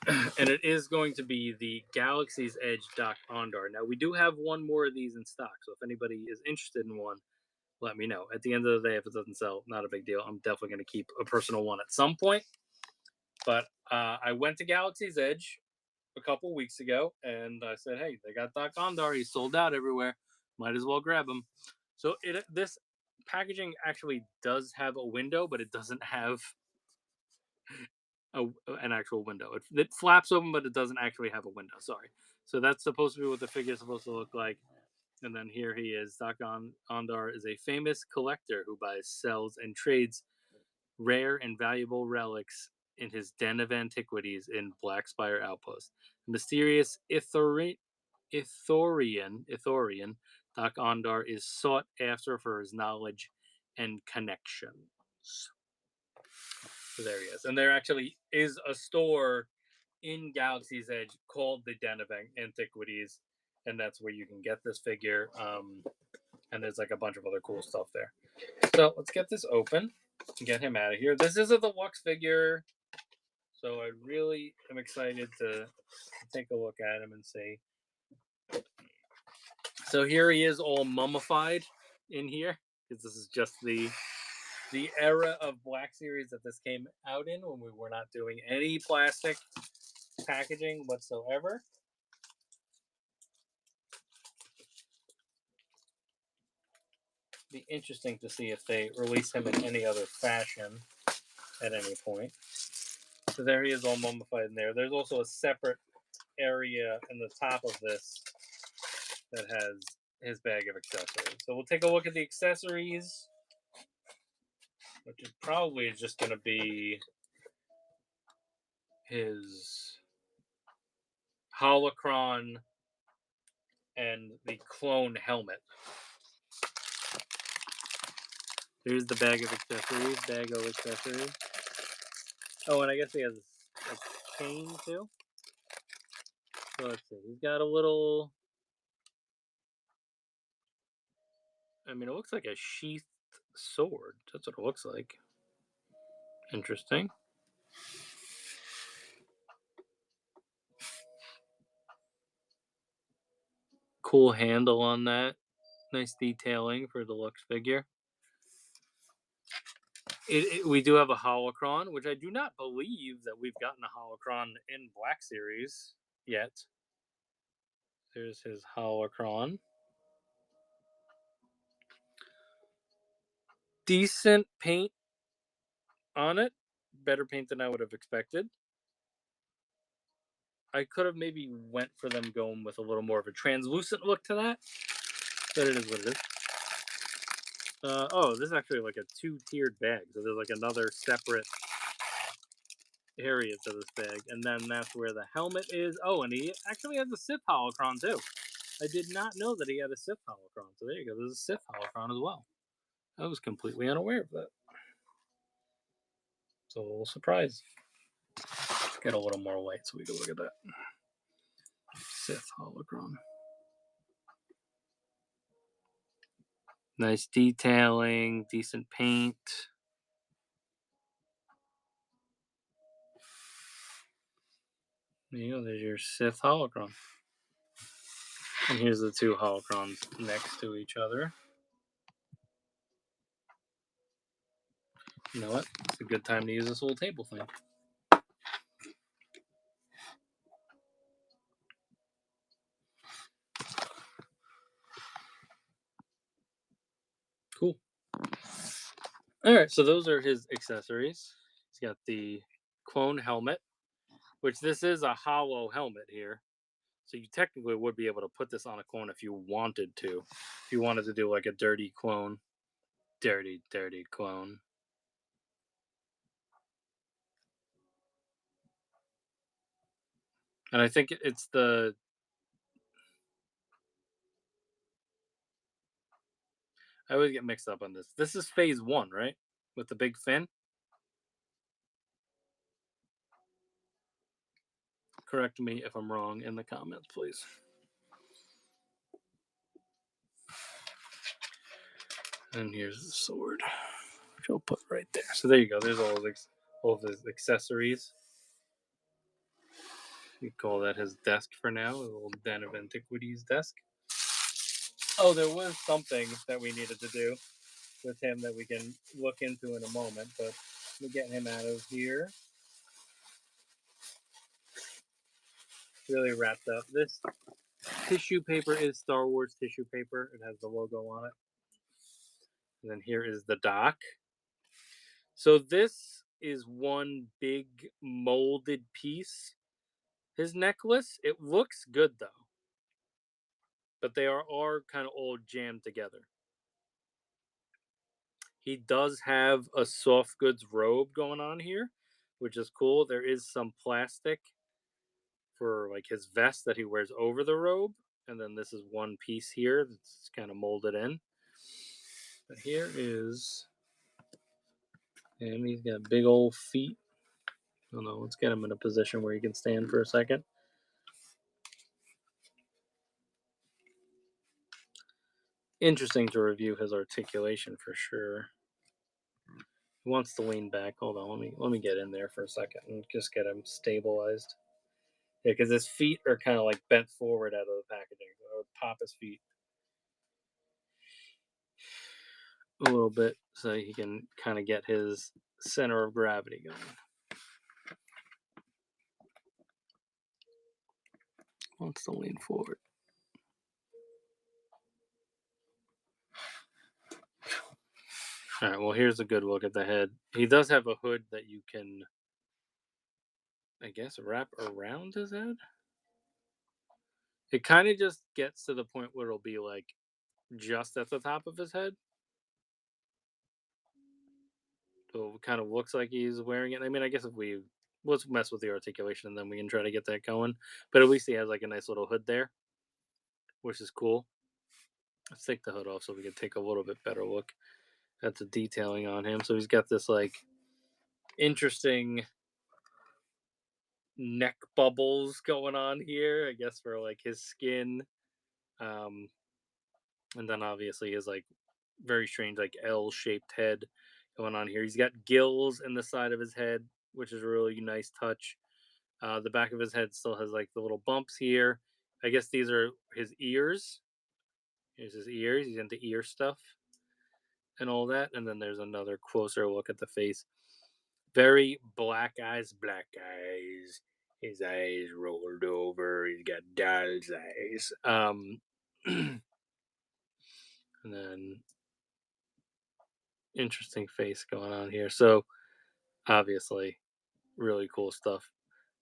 and it is going to be the Galaxy's Edge Dok-Ondar. Now, we do have one more of these in stock, so if anybody is interested in one, let me know. At the end of the day, if it doesn't sell, not a big deal. I'm definitely going to keep a personal one at some point. But I went to Galaxy's Edge a couple weeks ago, and I said, "Hey, they got Dok-Ondar. He's sold out everywhere. Might as well grab him." So this packaging actually does have a window, but it doesn't have an actual window. It flaps open, but it doesn't actually have a window. Sorry. So that's supposed to be what the figure is supposed to look like. And then here he is. Dok-Ondar is a famous collector who buys, sells, and trades rare and valuable relics in his den of antiquities in Blackspire Outpost. The mysterious Ithorian Dok-Ondar is sought after for his knowledge and connections. So there he is. And there actually is a store in Galaxy's Edge called the Den of Antiquities, and that's where you can get this figure. And there's like a bunch of other cool stuff there. So let's get this open and get him out of here. This is a deluxe figure, so I really am excited to take a look at him and see. So here he is, all mummified in here, because this is just the era of Black Series that this came out in, when we were not doing any plastic packaging whatsoever. Be interesting to see if they release him in any other fashion at any point. So there he is, all mummified in there. There's also a separate area in the top of this that has his bag of accessories. So we'll take a look at the accessories, which is probably just going to be his holocron and the clone helmet. Here's the bag of accessories. Oh, and I guess he has a chain too. So let's see. He's got a little. I mean, it looks like a sheathed sword. That's what it looks like. Interesting. Cool handle on that. Nice detailing for a deluxe figure. We do have a holocron, which I do not believe that we've gotten a holocron in Black Series yet. There's his holocron. Decent paint on it. Better paint than I would have expected. I could have maybe went for them going with a little more of a translucent look to that, but it is what it is. This is actually like a 2-tiered bag, so there's like another separate area to this bag, and then that's where the helmet is. Oh, and he actually has a Sith holocron too. I did not know that he had a Sith holocron, so there you go. There's a Sith holocron as well. I was completely unaware of that. So a little surprise. Let's get a little more light so we can look at that. Sith holocron. Nice detailing, decent paint. There you go, there's your Sith holocron. And here's the two holocrons next to each other. You know what? It's a good time to use this little table thing. Cool. All right, so those are his accessories. He's got the clone helmet, which this is a hollow helmet here. So you technically would be able to put this on a clone if you wanted to. If you wanted to do like a dirty clone. Dirty clone. And I think it's the... I always get mixed up on this. This is phase 1, right? With the big fin? Correct me if I'm wrong in the comments, please. And here's the sword, which I'll put right there. So there you go. There's all of his accessories. We call that his desk for now, a little den of antiquities desk. Oh, there was something that we needed to do with him that we can look into in a moment, but we're getting him out of here. Really wrapped up. This tissue paper is Star Wars tissue paper. It has the logo on it. And then here is the dock. So this is one big molded piece. His necklace, it looks good though, but they are kind of all jammed together. He does have a soft goods robe going on here, which is cool. There is some plastic for like his vest that he wears over the robe, and then this is one piece here that's kind of molded in. But here is him. He's got big old feet. I don't know. Let's get him in a position where he can stand for a second. Interesting to review his articulation for sure. He wants to lean back. Hold on, let me get in there for a second and just get him stabilized. Yeah, because his feet are kind of like bent forward out of the packaging. I would pop his feet a little bit so he can kind of get his center of gravity going. Wants to lean forward. All right, well, here's a good look at the head. He does have a hood that you can, I guess, wrap around his head. It kind of just gets to the point where it'll be like just at the top of his head. So it kind of looks like he's wearing it. I mean, I guess if let's mess with the articulation and then we can try to get that going. But at least he has like a nice little hood there, which is cool. Let's take the hood off so we can take a little bit better look at the detailing on him. So he's got this like interesting neck bubbles going on here, I guess, for like his skin. Um, and then obviously his like very strange like L-shaped head going on here. He's got gills in the side of his head, which is a really nice touch. The back of his head still has like the little bumps here. I guess these are his ears. Here's his ears. He's into ear stuff and all that. And then there's another closer look at the face. Very black eyes, black eyes. His eyes rolled over. He's got doll's eyes. And then interesting face going on here. So obviously, really cool stuff.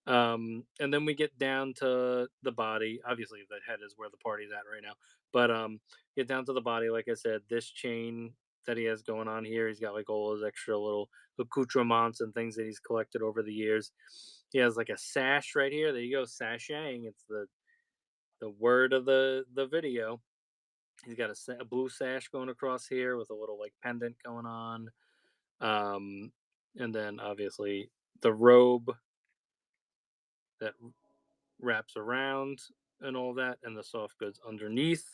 And then we get down to the body. Obviously, the head is where the party's at right now. But get down to the body. Like I said, this chain that he has going on here, he's got like all his extra little accoutrements and things that he's collected over the years. He has like a sash right here. There you go, sashaying. It's the word of the video. He's got a blue sash going across here with a little like pendant going on. And then obviously the robe that wraps around and all that, and the soft goods underneath.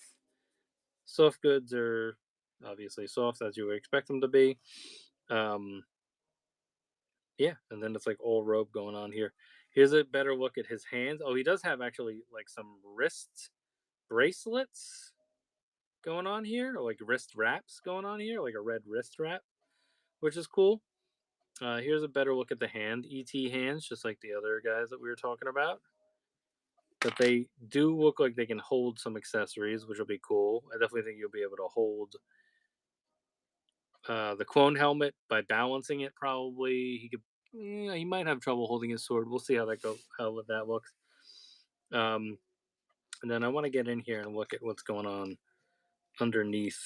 Soft goods are obviously soft as you would expect them to be. Um, yeah, and then it's like all robe going on here. Here's a better look at his hands. Oh, he does have actually like some wrist bracelets going on here, or like wrist wraps going on here, like a red wrist wrap, which is cool. Here's a better look at the hand, ET hands, just like the other guys that we were talking about. But they do look like they can hold some accessories, which will be cool. I definitely think you'll be able to hold the clone helmet by balancing it. Probably he could. Yeah, he might have trouble holding his sword. We'll see how that goes. How that looks. Um, and then I want to get in here and look at what's going on underneath,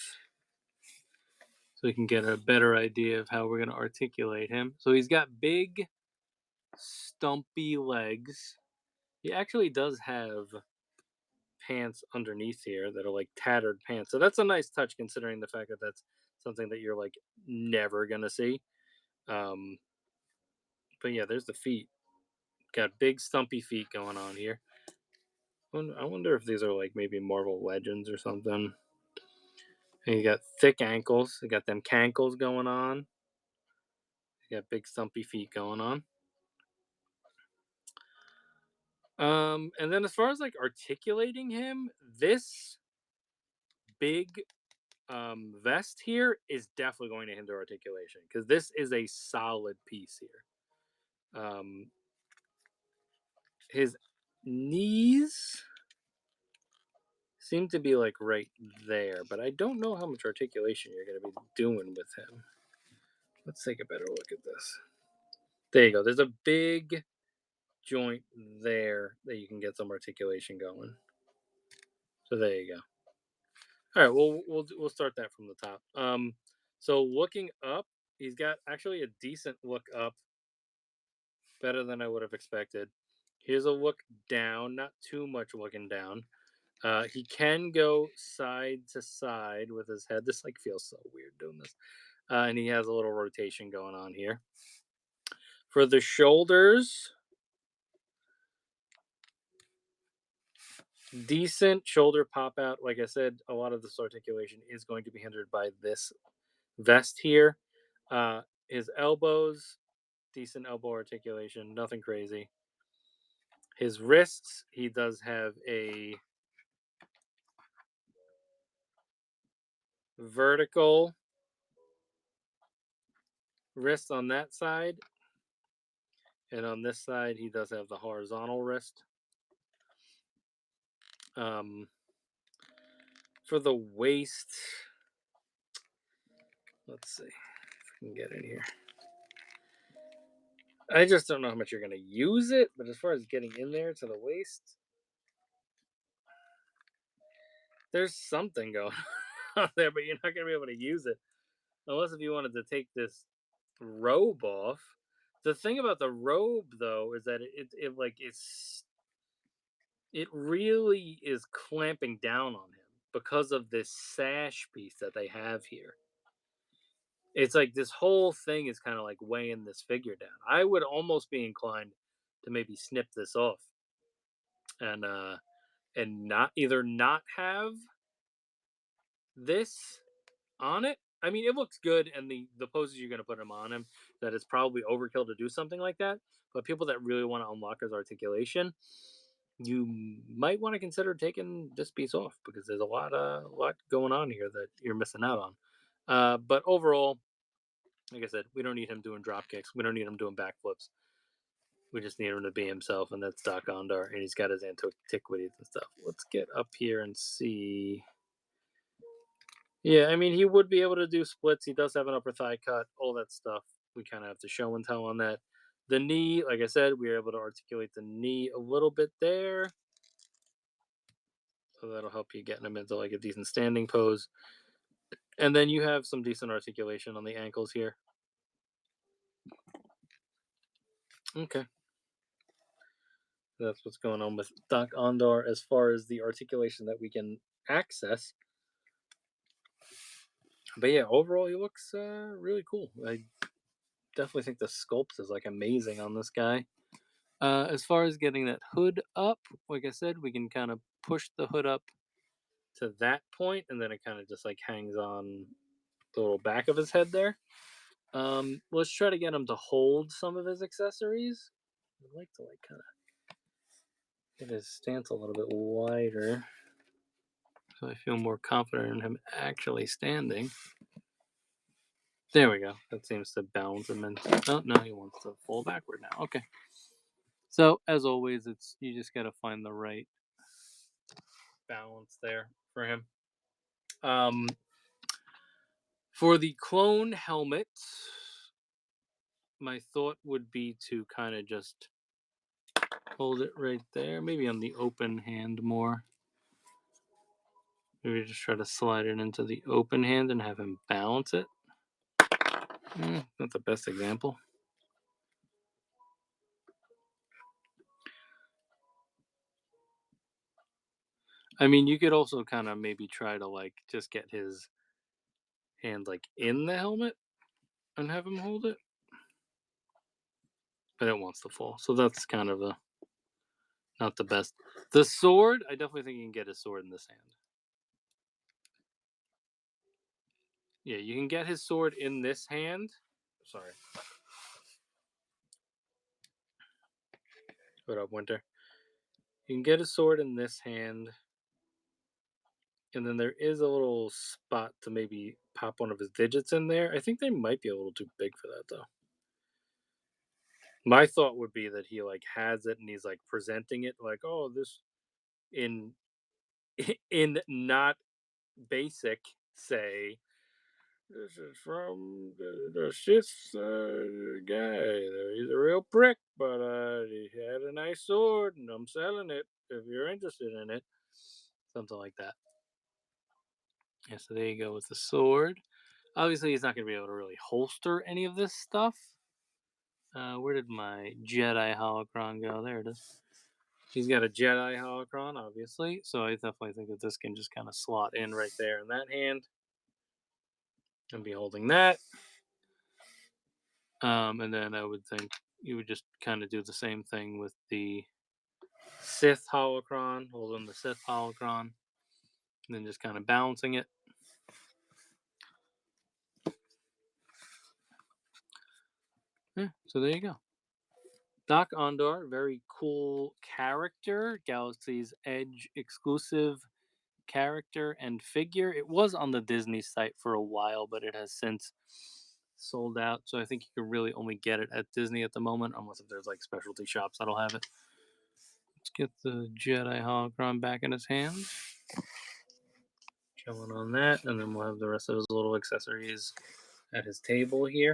so we can get a better idea of how we're going to articulate him. So he's got big, stumpy legs. He actually does have pants underneath here that are like tattered pants. So that's a nice touch considering the fact that that's something that you're like never gonna see. Um, but yeah, there's the feet. Got big stumpy feet going on here. I wonder if these are like maybe Marvel Legends or something. And you got thick ankles. You got them cankles going on. You got big stumpy feet going on. And then as far as like articulating him, this big vest here is definitely going to hinder articulation because this is a solid piece here. His knees seem to be like right there, but I don't know how much articulation you're going to be doing with him. Let's take a better look at this. There you go. There's a big joint there that you can get some articulation going. So there you go. All right, we'll start that from the top. So looking up, he's got actually a decent look up, better than I would have expected. Here's a look down, not too much looking down. He can go side to side with his head. This like feels so weird doing this. And he has a little rotation going on here. For the shoulders, decent shoulder pop out. Like I said, a lot of this articulation is going to be hindered by this vest here. His elbows, decent elbow articulation, nothing crazy. His wrists, he does have a vertical wrist on that side, and on this side, he does have the horizontal wrist. For the waist, let's see if we can get in here. I just don't know how much you're going to use it, but as far as getting in there to the waist, there's something going on there, but you're not going to be able to use it unless if you wanted to take this robe off. The thing about the robe, though, is that it really is clamping down on him because of this sash piece that they have here. It's like this whole thing is kind of like weighing this figure down. I would almost be inclined to maybe snip this off and not either not have this on it. I mean, it looks good, and the poses you're gonna put him on him, that it's probably overkill to do something like that. But people that really want to unlock his articulation, you might want to consider taking this piece off because there's a lot going on here that you're missing out on. But overall, like I said, we don't need him doing drop kicks. We don't need him doing backflips. We just need him to be himself, and that's Dok-Ondar, and he's got his antiquities and stuff. Let's get up here and see. Yeah, I mean, he would be able to do splits. He does have an upper thigh cut, all that stuff. We kind of have to show and tell on that. The knee, like I said, we were able to articulate the knee a little bit there. So that'll help you getting him into like a decent standing pose. And then you have some decent articulation on the ankles here. Okay. That's what's going on with Dok-Ondar as far as the articulation that we can access. But yeah, overall, he looks really cool. I definitely think the sculpt is like amazing on this guy. As far as getting that hood up, like I said, we can kind of push the hood up to that point, and then it kind of just like hangs on the little back of his head there. Let's try to get him to hold some of his accessories. I'd like to like kind of get his stance a little bit wider, so I feel more confident in him actually standing. There we go. That seems to balance him. And oh no, he wants to fall backward now. Okay. So as always, it's you just got to find the right balance there for him. Um, for the clone helmet, my thought would be to kind of just hold it right there, maybe on the open hand more. Maybe just try to slide it into the open hand and have him balance it. Not the best example. I mean, you could also kind of maybe try to like just get his hand like in the helmet and have him hold it. But it wants to fall. So that's kind of not the best. The sword, I definitely think you can get his sword in this hand. Yeah, you can get his sword in this hand. Sorry. What up, Winter? You can get a sword in this hand, and then there is a little spot to maybe pop one of his digits in there. I think they might be a little too big for that though. My thought would be that he like has it and he's like presenting it like, oh, this in in not basic, say, this is from the Sith guy. He's a real prick, but he had a nice sword, and I'm selling it if you're interested in it. Something like that. Yeah, so there you go with the sword. Obviously, he's not going to be able to really holster any of this stuff. Where did my Jedi holocron go? There it is. He's got a Jedi holocron, obviously, so I definitely think that this can just kind of slot in right there in that hand and be holding that. And then I would think you would just kind of do the same thing with the Sith holocron, holding the Sith holocron, and then just kind of balancing it. Yeah, so there you go. Dok-Ondar, very cool character, Galaxy's Edge exclusive character and figure. It was on the Disney site for a while, but it has since sold out. So I think you can really only get it at Disney at the moment, unless if there's like specialty shops that'll have it. Let's get the Jedi holocron back in his hand. Chilling on that, and then we'll have the rest of his little accessories at his table here.